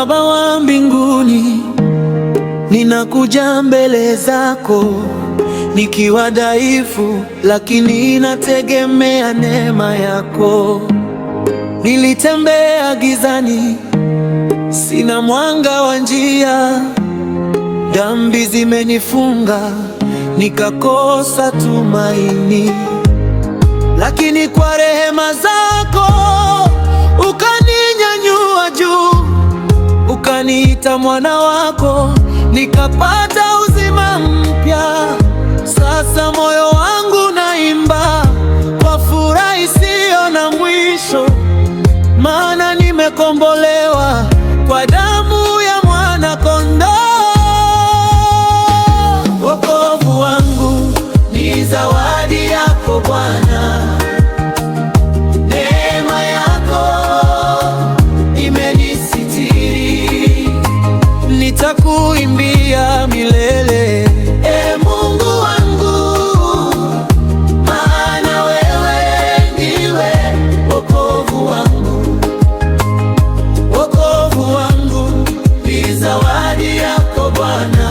Baba wa mbinguni, ninakuja mbele zako nikiwa dhaifu, lakini nategemea neema yako. Nilitembea gizani, sina mwanga wa njia, dhambi zimenifunga, nikakosa tumaini. Lakini kwa rehema zako ukaninyanyua juu, ukaniita mwana wako, nikapata uzima mpya. Sasa moyo wangu naimba kwa furaha isiyo na mwisho, maana nimekombolewa kwa damu ya mwana kondoo. Wokovu wangu ni zawadi yako Bwana, neema yako imenisitiri, nitakuimbia milele. E Mungu wangu, maana wewe ndiwe wokovu wangu. Wokovu wangu ni zawadi yako Bwana,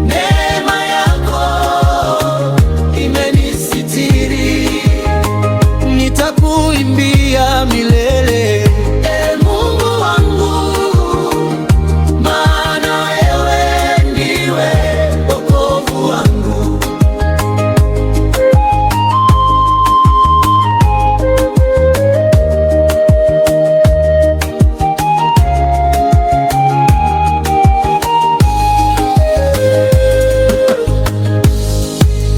neema yako imenisitiri, nitakuimbia milele. E Mungu wangu, maana wewe ndiwe wokovu wangu.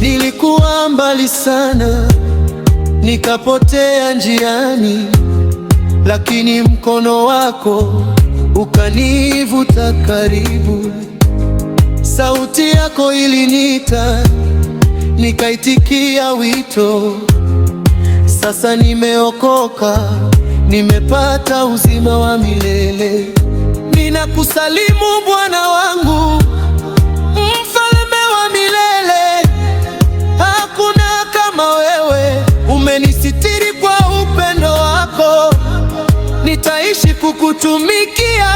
Nilikuwa mbali sana, nikapotea njiani, lakini mkono wako ukanivuta karibu. Sauti yako iliniita, nikaitikia wito. Sasa nimeokoka, nimepata uzima wa milele. Ninakusalimu Bwana wangu, Mfalme wa milele. Hakuna kama wewe, umenisitiri kwa upendo wako. Nitaishi kukutumikia